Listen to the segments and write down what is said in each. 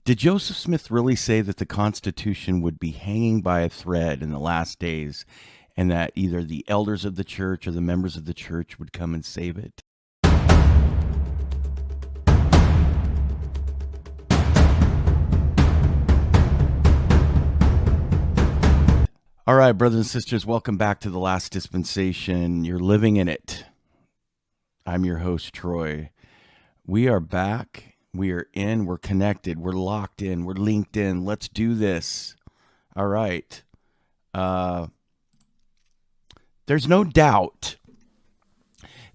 Did Joseph Smith really say that the Constitution would be hanging by a thread in the last days and that either the elders of the church or the members of the church would come and save it? All right, brothers and sisters, welcome back to The Last Dispensation. You're living in it. I'm your host, Troy. We are back. We are in. We're connected. We're locked in. We're linked in. Let's do this. All right. There's no doubt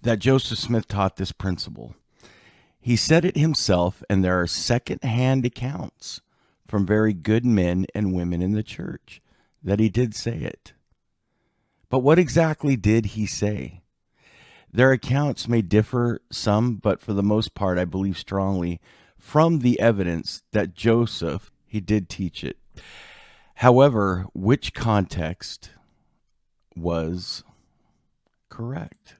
that Joseph Smith taught this principle. He said it himself, and there are second-hand accounts from very good men and women in the church that he did say it. But what exactly did he say? Their accounts may differ some, but for the most part, I believe strongly from the evidence that Joseph, he did teach it. However, which context was correct?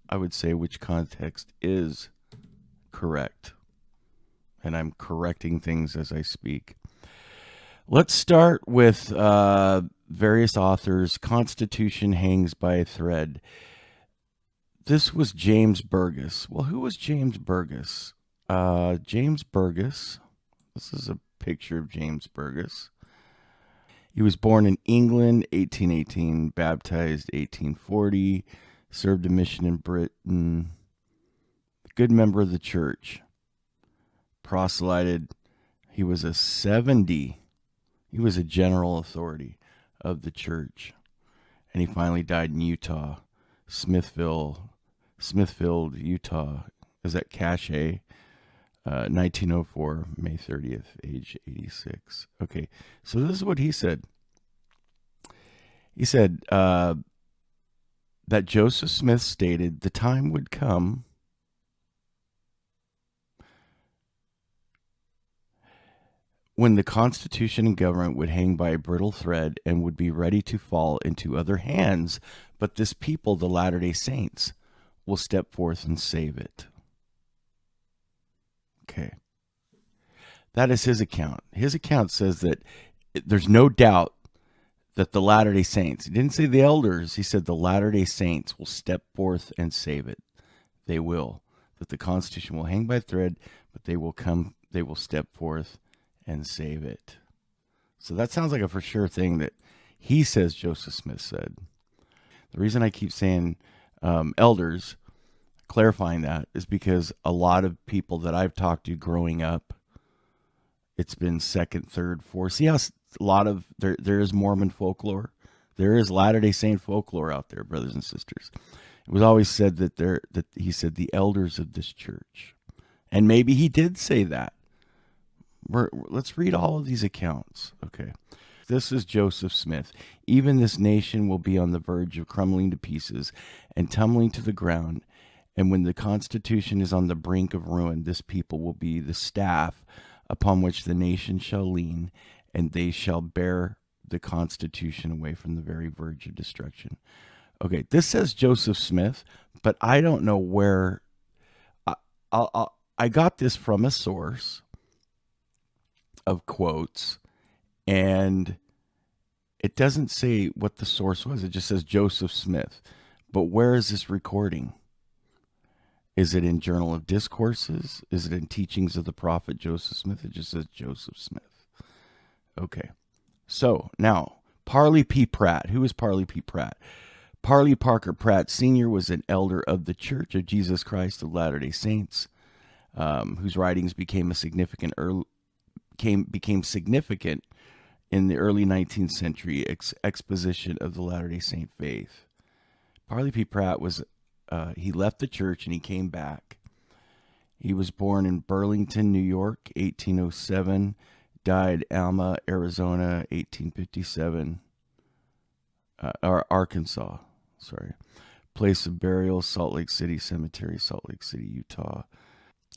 I would say which context is correct. And I'm correcting things as I speak. Let's start with various authors. Constitution hangs by a thread. This was James Burgus. Well, who was James Burgus? James Burgus. This is a picture of James Burgus. He was born in England, 1818, baptized 1840, served a mission in Britain. Good member of the church. Proselyted. He was a 70. He was a general authority of the church. And he finally died in Utah, Smithfield, Utah. Is that Cache? 1904, May 30th, age 86. Okay, so this is what he said. He said that Joseph Smith stated the time would come when the Constitution and government would hang by a brittle thread and would be ready to fall into other hands, but this people, the Latter-day Saints, will step forth and save it. Okay. That is his account. His account says that there's no doubt that the Latter-day Saints, he didn't say the elders, he said the Latter-day Saints will step forth and save it. They will. That the Constitution will hang by a thread, but they will step forth and save it. So that sounds like a for sure thing that he says Joseph Smith said. The reason I keep saying elders, clarifying that, is because a lot of people that I've talked to growing up, it's been second, third, fourth. See how a lot of there is Mormon folklore, there is Latter-day Saint folklore out there, brothers and sisters. It was always said that he said the elders of this church, and maybe he did say that. Let's read all of these accounts. Okay. This is Joseph Smith. Even this nation will be on the verge of crumbling to pieces and tumbling to the ground. And when the Constitution is on the brink of ruin, this people will be the staff upon which the nation shall lean, and they shall bear the Constitution away from the very verge of destruction. Okay, this says Joseph Smith, but I don't know where. I got this from a source of quotes, and it doesn't say what the source was. It just says Joseph Smith. But where is this recording? Is it in Journal of Discourses? Is it in Teachings of the Prophet Joseph Smith? It just says Joseph Smith. Okay. So now, Parley P. Pratt. Who is Parley P. Pratt? Parley Parker Pratt Sr. was an elder of the Church of Jesus Christ of Latter-day Saints, whose writings became significant in the early 19th century exposition of the Latter-day Saint faith. Parley P. Pratt he left the church and he came back. He was born in Burlington, New York, 1807, died Alma, Arizona, 1857, or Arkansas, place of burial, Salt Lake City Cemetery, Salt Lake City, Utah.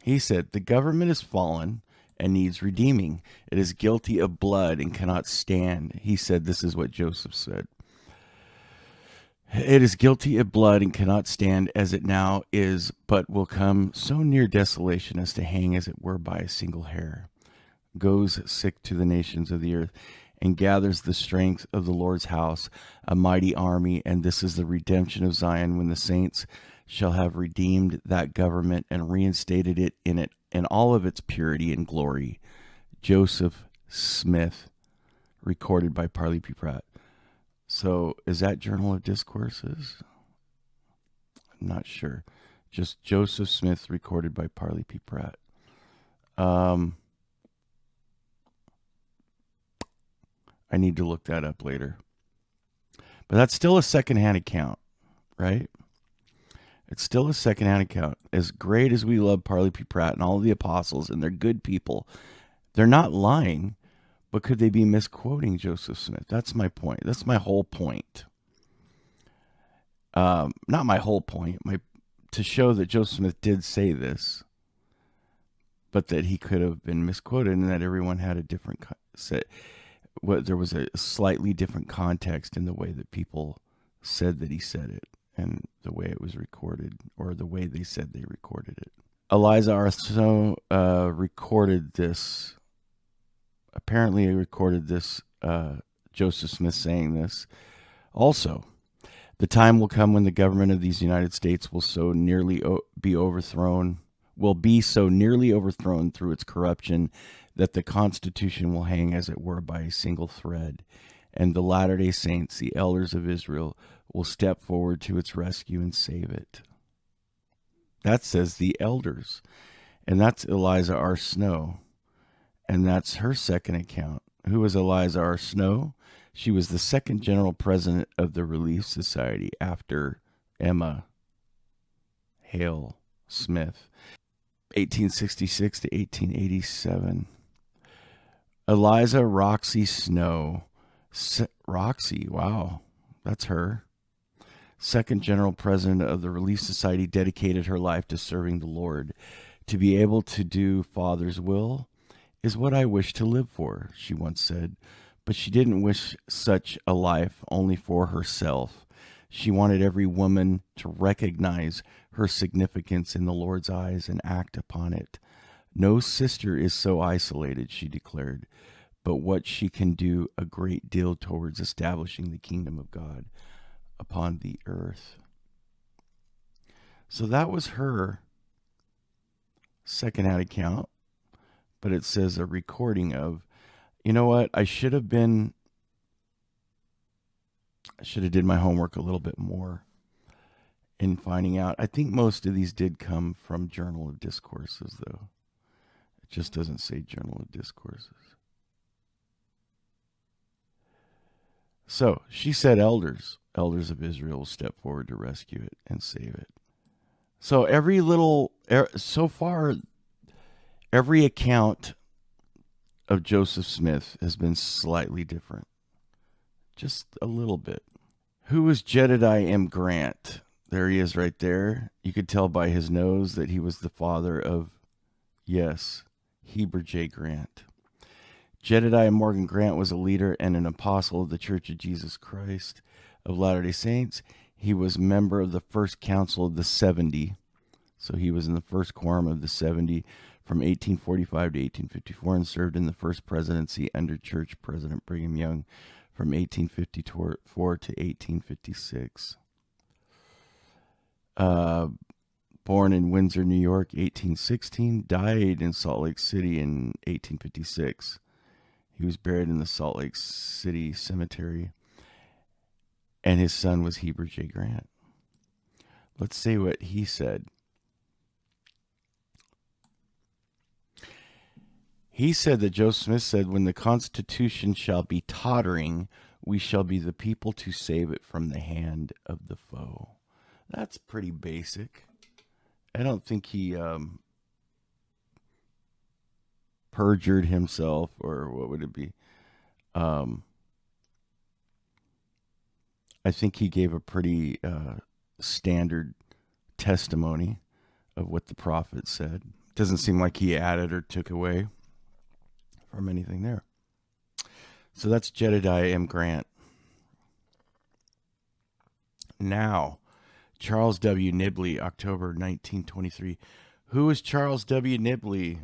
He said, the government is fallen and needs redeeming. It is guilty of blood and cannot stand. He said, this is what Joseph said. It is guilty of blood and cannot stand as it now is, but will come so near desolation as to hang as it were by a single hair. goes sick to the nations of the earth, and gathers the strength of the Lord's house, a mighty army. And this is the redemption of Zion, when the saints shall have redeemed that government and reinstated it in all of its purity and glory. Joseph Smith, recorded by Parley P. Pratt. So is that Journal of Discourses? I'm not sure. Just Joseph Smith, recorded by Parley P. Pratt. I need to look that up later. But that's still a secondhand account, right? It's still a secondhand account. As great as we love Parley P. Pratt and all of the apostles, and they're good people, they're not lying, but could they be misquoting Joseph Smith? That's my point. That's my whole point. Not my whole point. To show that Joseph Smith did say this, but that he could have been misquoted, and that everyone had a different set. There was a slightly different context in the way that people said that he said it, and the way it was recorded, or the way they said they recorded it. Eliza R. Snow recorded this. Apparently, he recorded this. Joseph Smith saying this. Also, the time will come when the government of these United States will so nearly be overthrown. Will be so nearly overthrown through its corruption that the Constitution will hang, as it were, by a single thread, and the Latter-day Saints, the elders of Israel, will step forward to its rescue and save it. That says the elders, and that's Eliza R. Snow, and that's her second account. Who was Eliza R. Snow? She was the second general president of the Relief Society after Emma Hale Smith, 1866 to 1887. Eliza Roxy Snow. Roxy, wow, that's her. Second general president of the Relief Society, dedicated her life to serving the Lord. To be able to do Father's will is what I wish to live for, she once said. But she didn't wish such a life only for herself. She wanted every woman to recognize her significance in the Lord's eyes and act upon it. No sister is so isolated, she declared, but what she can do a great deal towards establishing the kingdom of God upon the earth. So that was her second-hand account, but it says a recording of, you know what, I should have did my homework a little bit more in finding out. I think most of these did come from Journal of Discourses, though. It just doesn't say Journal of Discourses. So she said elders of Israel will step forward to rescue it and save it. So so far, every account of Joseph Smith has been slightly different. Just a little bit. Who was Jedediah M. Grant? There he is right there. You could tell by his nose that he was the father of, yes, Heber J. Grant. Jedediah Morgan Grant was a leader and an apostle of the Church of Jesus Christ of Latter-day Saints. He was a member of the First Council of the 70. So he was in the First Quorum of the 70 from 1845 to 1854 and served in the First Presidency under Church President Brigham Young from 1854 to 1856. Born in Windsor, New York, 1816. Died in Salt Lake City in 1856. He was buried in the Salt Lake City Cemetery. And his son was Heber J. Grant. Let's see what he said. He said that Joseph Smith said, when the Constitution shall be tottering, we shall be the people to save it from the hand of the foe. That's pretty basic. I don't think he perjured himself, or what would it be? I think he gave a pretty standard testimony of what the prophet said. Doesn't seem like he added or took away from anything there. So that's Jedediah M. Grant. Now, Charles W. Nibley, October 1923. Who is Charles W. Nibley?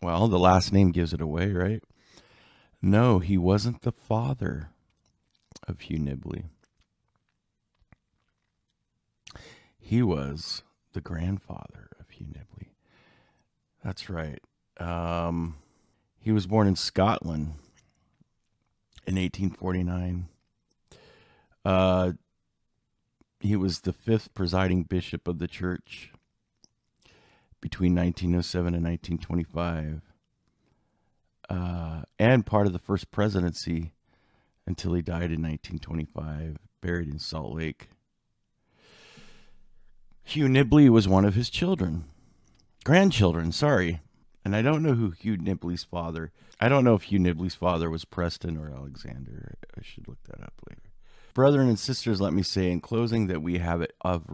Well, the last name gives it away, right? No, he wasn't the father of Hugh Nibley. He was the grandfather of Hugh Nibley. That's right. He was born in Scotland in 1849. He was the fifth presiding bishop of the church between 1907 and 1925, and part of the first presidency until he died in 1925, buried in Salt Lake. Hugh Nibley was one of his grandchildren, sorry. And I don't know who Hugh Nibley's father. I don't know if Hugh Nibley's father was Preston or Alexander. I should look that up later. Brethren and sisters, let me say in closing that we have it of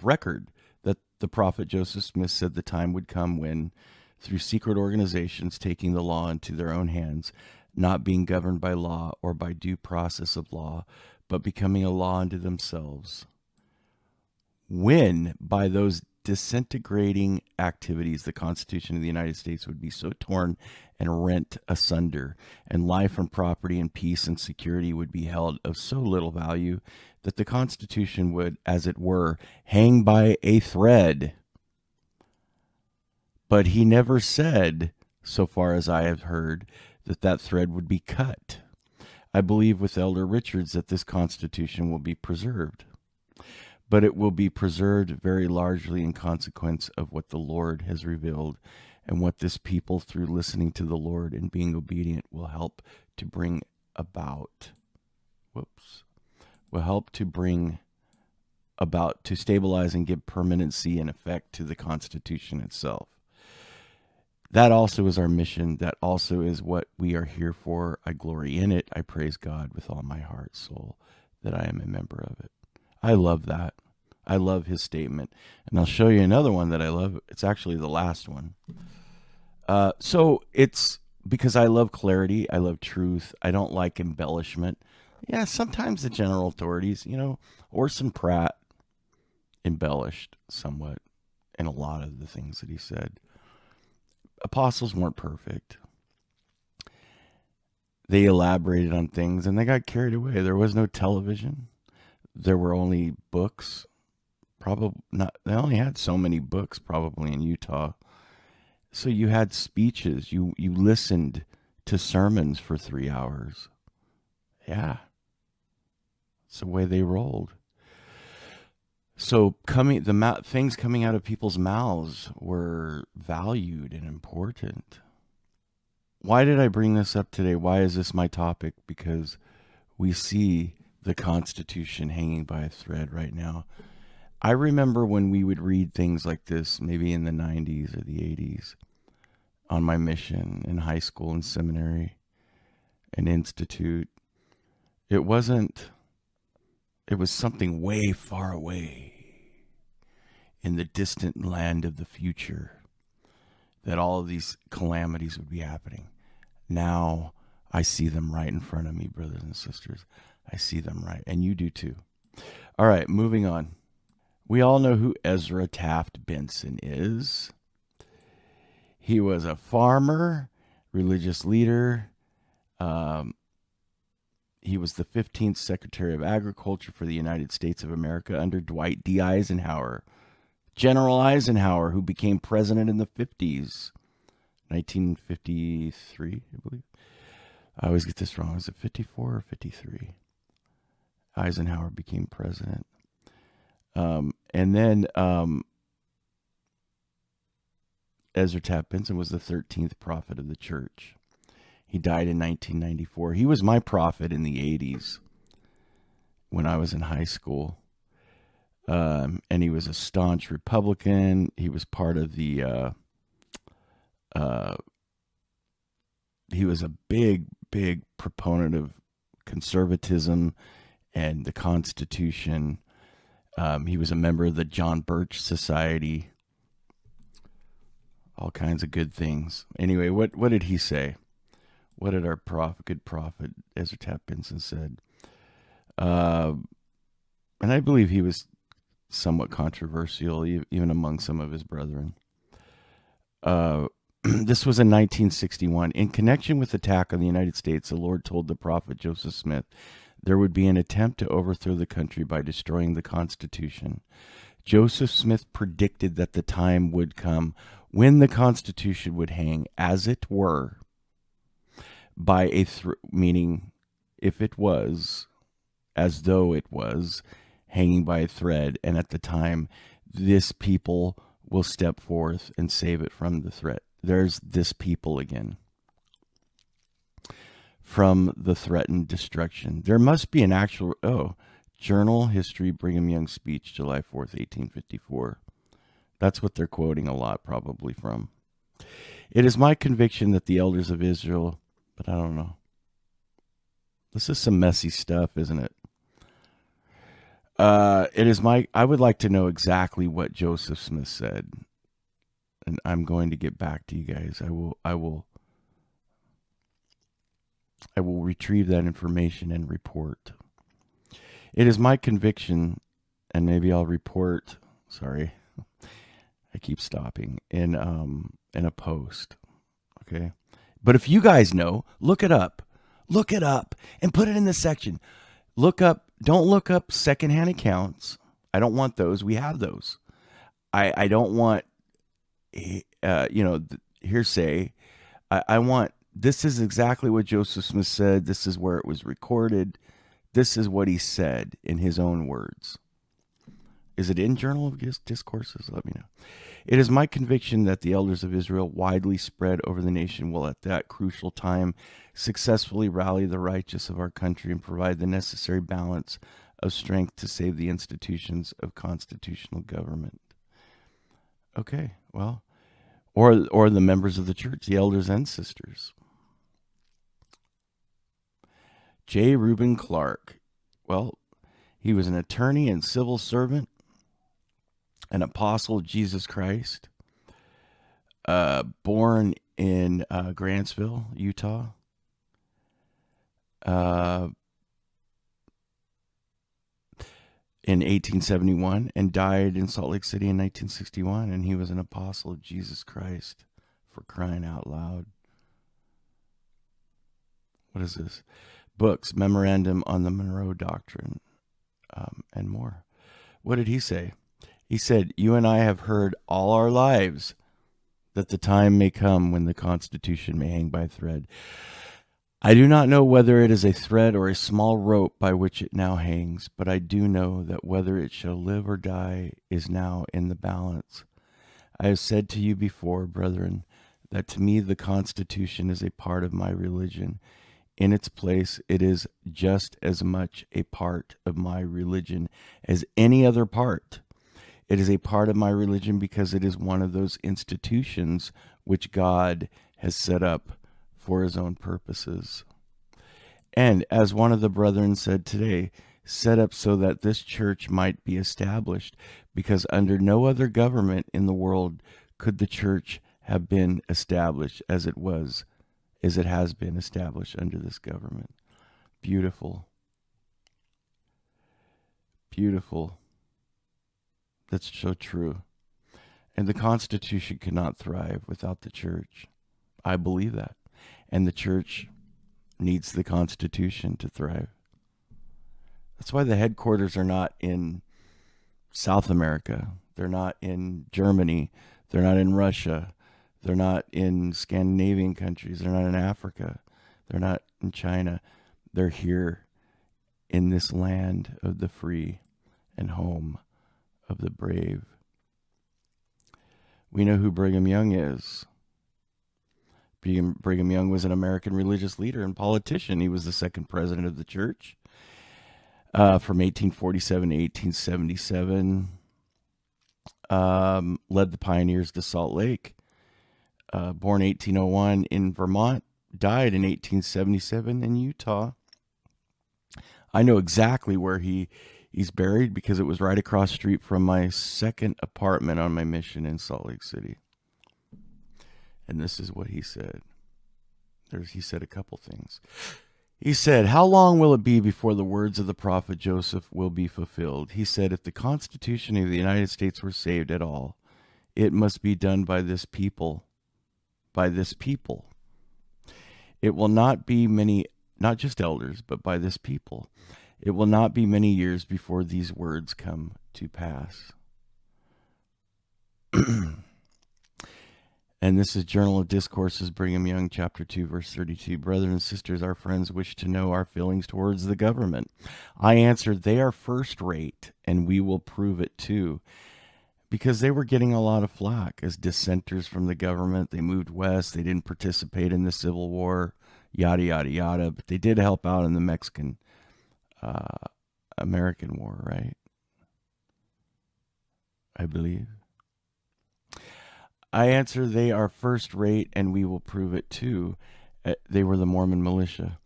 record that the prophet Joseph Smith said the time would come when, through secret organizations taking the law into their own hands, not being governed by law or by due process of law, but becoming a law unto themselves, when by those disintegrating activities the Constitution of the United States would be so torn and rent asunder, and life and property and peace and security would be held of so little value that the Constitution would, as it were, hang by a thread. But he never said, so far as I have heard, that that thread would be cut. I believe with Elder Richards that this Constitution will be preserved. But it will be preserved very largely in consequence of what the Lord has revealed, and what this people, through listening to the Lord and being obedient, will help to bring about. Will help to bring about, to stabilize and give permanency and effect to the Constitution itself. That also is our mission. That also is what we are here for. I glory in it. I praise God with all my heart, soul, that I am a member of it. I love that. I love his statement. And I'll show you another one that I love. It's actually the last one. So it's because I love clarity. I love truth. I don't like embellishment. Yeah, sometimes the general authorities, Orson Pratt embellished somewhat in a lot of the things that he said. Apostles weren't perfect. They elaborated on things and they got carried away. There was no television. There were only books. Probably not. They only had so many books probably in Utah. So you had speeches. You listened to sermons for 3 hours. Yeah. It's the way they rolled. So things coming out of people's mouths were valued and important. Why did I bring this up today? Why is this my topic? Because we see the Constitution hanging by a thread right now. I remember when we would read things like this, maybe in the 90s or the 80s, on my mission in high school and seminary and institute. It was something way far away in the distant land of the future that all of these calamities would be happening. Now I see them right in front of me, brothers and sisters. I see them right, and you do too. All right, moving on. We all know who Ezra Taft Benson is. He was a farmer, religious leader. He was the 15th Secretary of Agriculture for the United States of America under Dwight D. Eisenhower. General Eisenhower, who became president in the 50s. 1953, I believe. I always get this wrong. Was it 54 or 53? Eisenhower became president. And then Ezra Taft Benson was the 13th prophet of the church. He died in 1994. He was my prophet in the 80s when I was in high school. And he was a staunch Republican. He was part of the... he was a big proponent of conservatism and the Constitution. He was a member of the John Birch Society. All kinds of good things. Anyway, what did he say? What did our good prophet Ezra Taft Benson said? And I believe he was somewhat controversial, even among some of his brethren. This was in 1961. In connection with the attack on the United States, the Lord told the prophet Joseph Smith there would be an attempt to overthrow the country by destroying the Constitution. Joseph Smith predicted that the time would come when the Constitution would hang, as it were, by a meaning if it was, as though it was, hanging by a thread, and at the time, this people will step forth and save it from the threat. There's this people again. From the threatened destruction. There must be an actual, Journal History, Brigham Young speech, July 4th, 1854. That's what they're quoting a lot, probably from. It is my conviction that the elders of Israel, but I don't know. This is some messy stuff, isn't it? I would like to know exactly what Joseph Smith said. And I'm going to get back to you guys. I will retrieve that information and report. It is my conviction, and maybe I'll report, sorry, I keep stopping, in a post, okay? But if you guys know, look it up, and put it in the section. Don't look up secondhand accounts. I don't want those. We have those. I don't want, hearsay. I want, this is exactly what Joseph Smith said. This is where it was recorded. This is what he said in his own words. Is it in Journal of Discourses? Let me know. It is my conviction that the elders of Israel, widely spread over the nation, will at that crucial time successfully rally the righteous of our country and provide the necessary balance of strength to save the institutions of constitutional government. Okay, well, or the members of the church, the elders and sisters. J. Reuben Clark. Well, he was an attorney and civil servant, an apostle of Jesus Christ, born in Grantsville, Utah. In 1871, and died in Salt Lake City in 1961, and he was an apostle of Jesus Christ, for crying out loud. What is this? Books, Memorandum on the Monroe Doctrine, and more. What did he say? He said, you and I have heard all our lives that the time may come when the Constitution may hang by a thread. I do not know whether it is a thread or a small rope by which it now hangs, but I do know that whether it shall live or die is now in the balance. I have said to you before, brethren, that to me the Constitution is a part of my religion. In its place, it is just as much a part of my religion as any other part. It is a part of my religion because it is one of those institutions which God has set up for his own purposes. And as one of the brethren said today, set up so that this church might be established, because under no other government in the world could the church have been established as it has been established under this government. Beautiful. Beautiful. That's so true. And the Constitution cannot thrive without the church. I believe that. And the church needs the Constitution to thrive. That's why the headquarters are not in South America. They're not in Germany. They're not in Russia. They're not in Scandinavian countries. They're not in Africa. They're not in China. They're here in this land of the free and home of the brave. We know who Brigham Young is. Brigham Young was an American religious leader and politician. He was the second president of the church from 1847 to 1877. Led the pioneers to Salt Lake. Born 1801 in Vermont, died in 1877 in Utah. I know exactly where he's buried because it was right across the street from my second apartment on my mission in Salt Lake City. And this is what he said. He said a couple things. He said, how long will it be before the words of the prophet Joseph will be fulfilled? He said, if the Constitution of the United States were saved at all, it must be done by this people. by this people. It will not be many, not just elders, but by this people. It will not be many years before these words come to pass. And this is Journal of Discourses, Brigham Young, chapter 2, verse 32. Brothers and sisters, our friends wish to know our feelings towards the government. I answered, they are first rate, and we will prove it too. Because they were getting a lot of flack as dissenters from the government. They moved west. They didn't participate in the Civil War, yada, yada, yada. But they did help out in the Mexican-American War, right? I believe. I answer, they are first rate, and we will prove it too. They were the Mormon militia.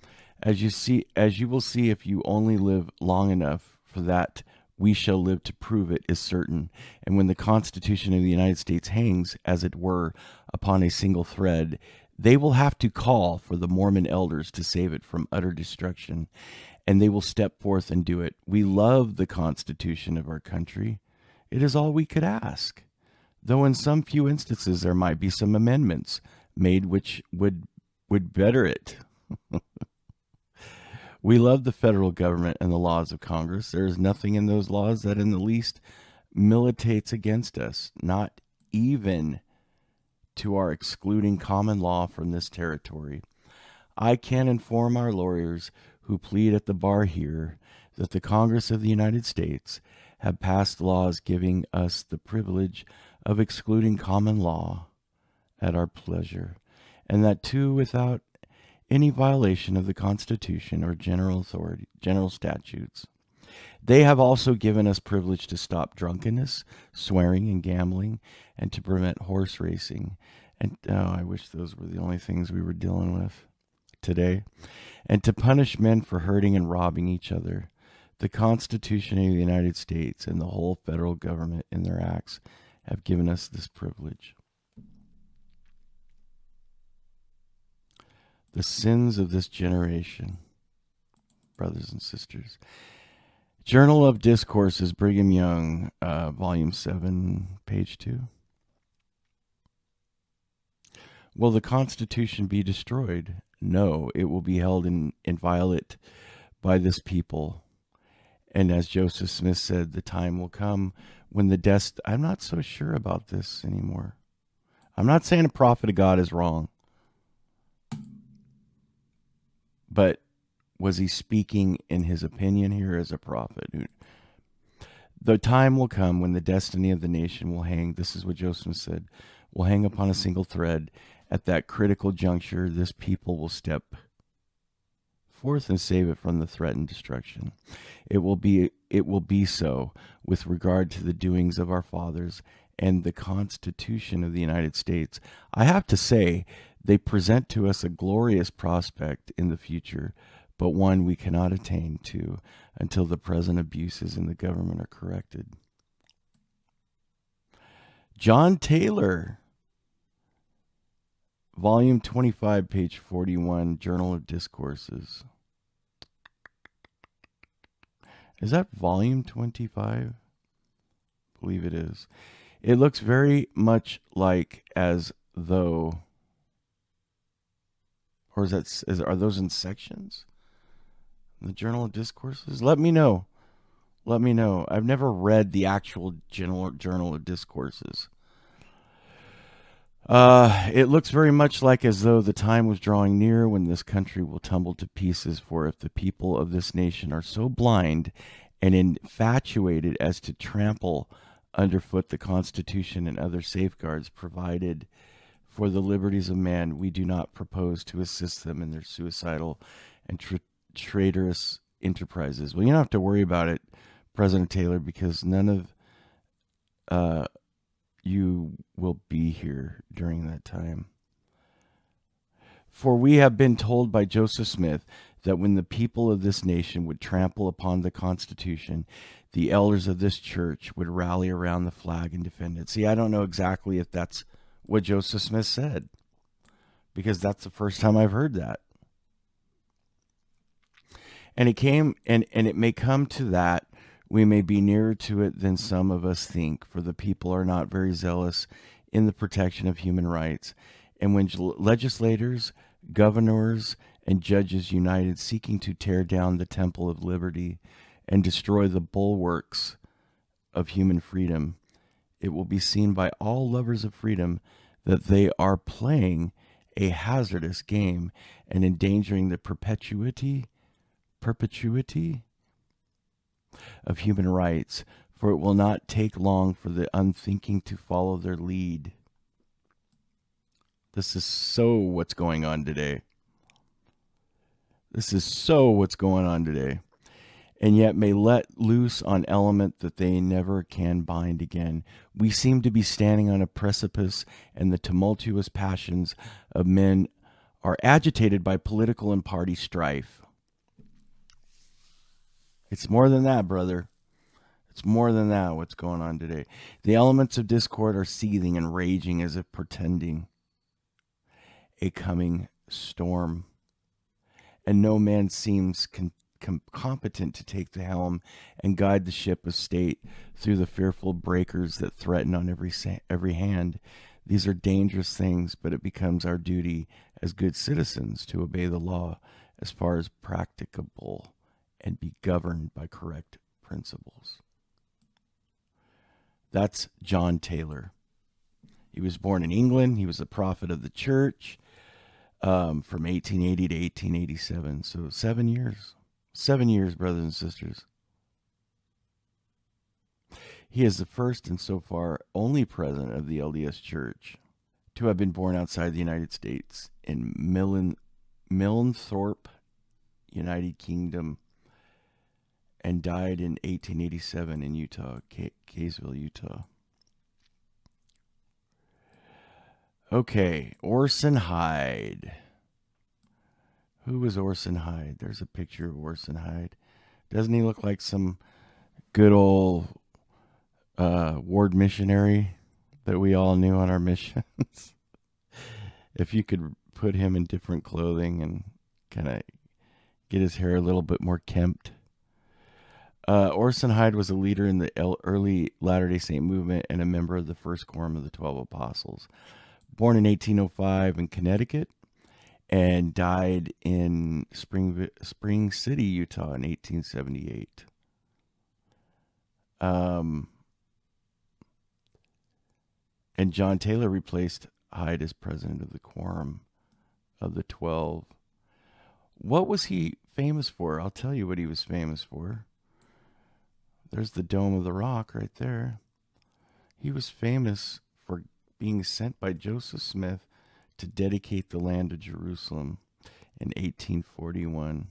As you will see, if you only live long enough for that, we shall live to prove it is certain. And when the Constitution of the United States hangs, as it were, upon a single thread, they will have to call for the Mormon elders to save it from utter destruction, and they will step forth and do it. We love the Constitution of our country. It is all we could ask. Though in some few instances there might be some amendments made which would better it. We love the federal government and the laws of Congress. There is nothing in those laws that in the least militates against us, not even to our excluding common law from this territory. I can inform our lawyers who plead at the bar here that the Congress of the United States have passed laws giving us the privilege of excluding common law at our pleasure, and that too without any violation of the Constitution or general statutes. They have also given us privilege to stop drunkenness, swearing, and gambling, and to prevent horse racing. And I wish those were the only things we were dealing with today. And to punish men for hurting and robbing each other. The Constitution of the United States and the whole federal government in their acts have given us this privilege. The sins of this generation, brothers and sisters. Journal of Discourses, Brigham Young, Volume 7, page 2. Will the Constitution be destroyed? No, it will be held inviolate by this people. And as Joseph Smith said, the time will come when I'm not so sure about this anymore. I'm not saying a prophet of God is wrong. But was he speaking in his opinion here as a prophet? The time will come when the destiny of the nation will hang, this is what Joseph said, will hang upon a single thread. At that critical juncture, this people will step forth and save it from the threatened destruction. It will be so with regard to the doings of our fathers and the Constitution of the United States. I have to say, they present to us a glorious prospect in the future, but one we cannot attain to until the present abuses in the government are corrected. John Taylor, Volume 25, page 41, Journal of Discourses. Is that Volume 25? I believe it is. It looks very much like as though, or are those in sections? The Journal of Discourses? Let me know. Let me know. I've never read the actual Journal of Discourses. It looks very much like as though the time was drawing near when this country will tumble to pieces, for if the people of this nation are so blind and infatuated as to trample underfoot the Constitution and other safeguards provided for the liberties of man, we do not propose to assist them in their suicidal and traitorous enterprises. Well, you don't have to worry about it, President Taylor, because none of you will be here during that time. For we have been told by Joseph Smith that when the people of this nation would trample upon the Constitution, the elders of this church would rally around the flag and defend it. See, I don't know exactly if that's what Joseph Smith said, because that's the first time I've heard that. And it may come to that. We may be nearer to it than some of us think, for the people are not very zealous in the protection of human rights. And when legislators, governors, and judges united seeking to tear down the temple of liberty and destroy the bulwarks of human freedom, it will be seen by all lovers of freedom that they are playing a hazardous game and endangering the perpetuity of human rights, for it will not take long for the unthinking to follow their lead. This is so what's going on today. And yet may let loose on element that they never can bind again. We seem to be standing on a precipice, and the tumultuous passions of men are agitated by political and party strife. It's more than that, brother. It's more than that, what's going on today. The elements of discord are seething and raging as if portending a coming storm. And no man seems competent to take the helm and guide the ship of state through the fearful breakers that threaten on every hand. These are dangerous things, but it becomes our duty as good citizens to obey the law as far as practicable and be governed by correct principles. That's John Taylor. He was born in England. He was a prophet of the church from 1880 to 1887. So 7 years. 7 years, brothers and sisters. He is the first and so far only president of the LDS Church to have been born outside the United States in Milnthorpe, United Kingdom, and died in 1887 in Utah, Kaysville, Utah. Okay, Orson Hyde. Who was Orson Hyde? There's a picture of Orson Hyde. Doesn't he look like some good old ward missionary that we all knew on our missions? If you could put him in different clothing and kind of get his hair a little bit more kempt. Orson Hyde was a leader in the early Latter-day Saint movement and a member of the First Quorum of the 12 Apostles. Born in 1805 in Connecticut and died in Spring City, Utah in 1878. And John Taylor replaced Hyde as president of the Quorum of the 12. What was he famous for? I'll tell you what he was famous for. There's the Dome of the Rock right there. He was famous for being sent by Joseph Smith to dedicate the land of Jerusalem in 1841.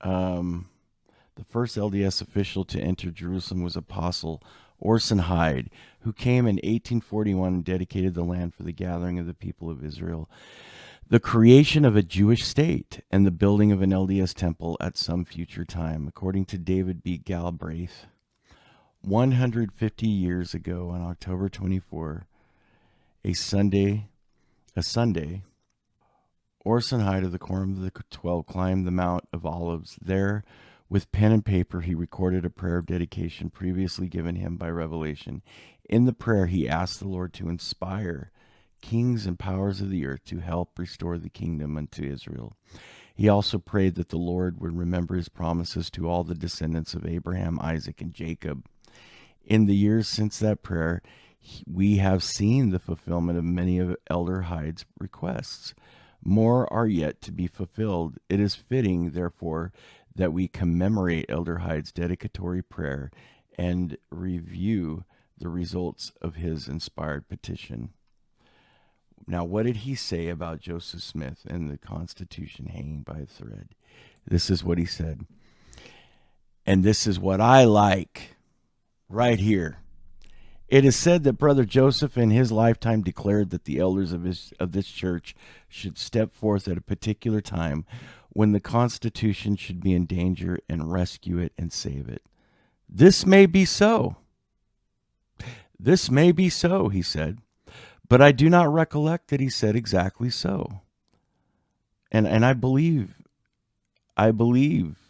The first LDS official to enter Jerusalem was Apostle Orson Hyde, who came in 1841 and dedicated the land for the gathering of the people of Israel, the creation of a Jewish state, and the building of an LDS temple at some future time, according to David B. Galbraith. 150 years ago, on October 24, a Sunday, Orson Hyde of the Quorum of the 12 climbed the Mount of Olives. There, with pen and paper, he recorded a prayer of dedication previously given him by revelation. In the prayer, he asked the Lord to inspire kings and powers of the earth to help restore the kingdom unto Israel. He also prayed that the Lord would remember his promises to all the descendants of Abraham, Isaac, and Jacob. In the years since that prayer, we have seen the fulfillment of many of Elder Hyde's requests. More are yet to be fulfilled. It is fitting, therefore, that we commemorate Elder Hyde's dedicatory prayer and review the results of his inspired petition. Now, what did he say about Joseph Smith and the Constitution hanging by a thread? This is what he said. And this is what I like right here. It is said that Brother Joseph in his lifetime declared that the elders of this church should step forth at a particular time when the Constitution should be in danger and rescue it and save it. This may be so. This may be so, he said. But I do not recollect that he said exactly so. And I believe Elder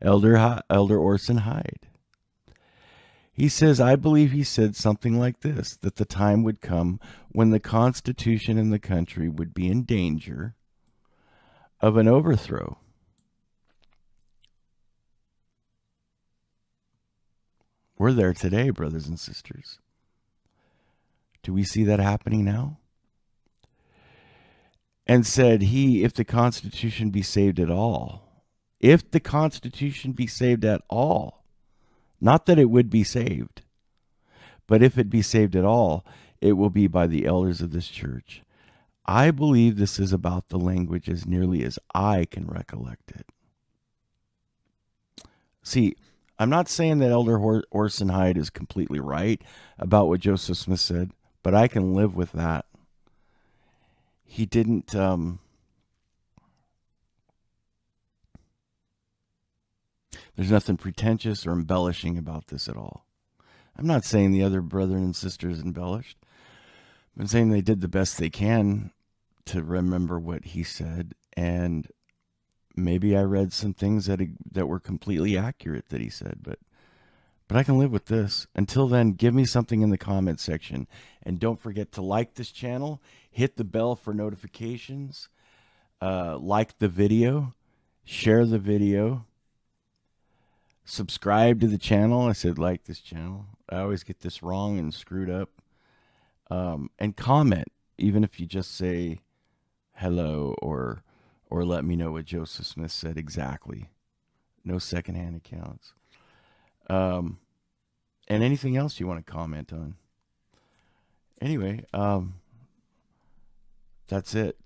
Orson Hyde. He says, I believe he said something like this, that the time would come when the Constitution in the country would be in danger of an overthrow. We're there today, brothers and sisters. Do we see that happening now? And said he, if the Constitution be saved at all, if the Constitution be saved at all, not that it would be saved, but if it be saved at all, it will be by the elders of this church. I believe this is about the language as nearly as I can recollect it. See, I'm not saying that Elder Orson Hyde is completely right about what Joseph Smith said, but I can live with that. He didn't... There's nothing pretentious or embellishing about this at all. I'm not saying the other brethren and sisters embellished. I'm saying they did the best they can to remember what he said, and maybe I read some things that were completely accurate that he said, but I can live with this. Until then, give me something in the comment section, and don't forget to like this channel, hit the bell for notifications, like the video, share the video, subscribe to the channel. I said like this channel. I always get this wrong and screwed up. And comment, even if you just say hello or let me know what Joseph Smith said exactly. No secondhand accounts. And anything else you want to comment on. Anyway, that's it.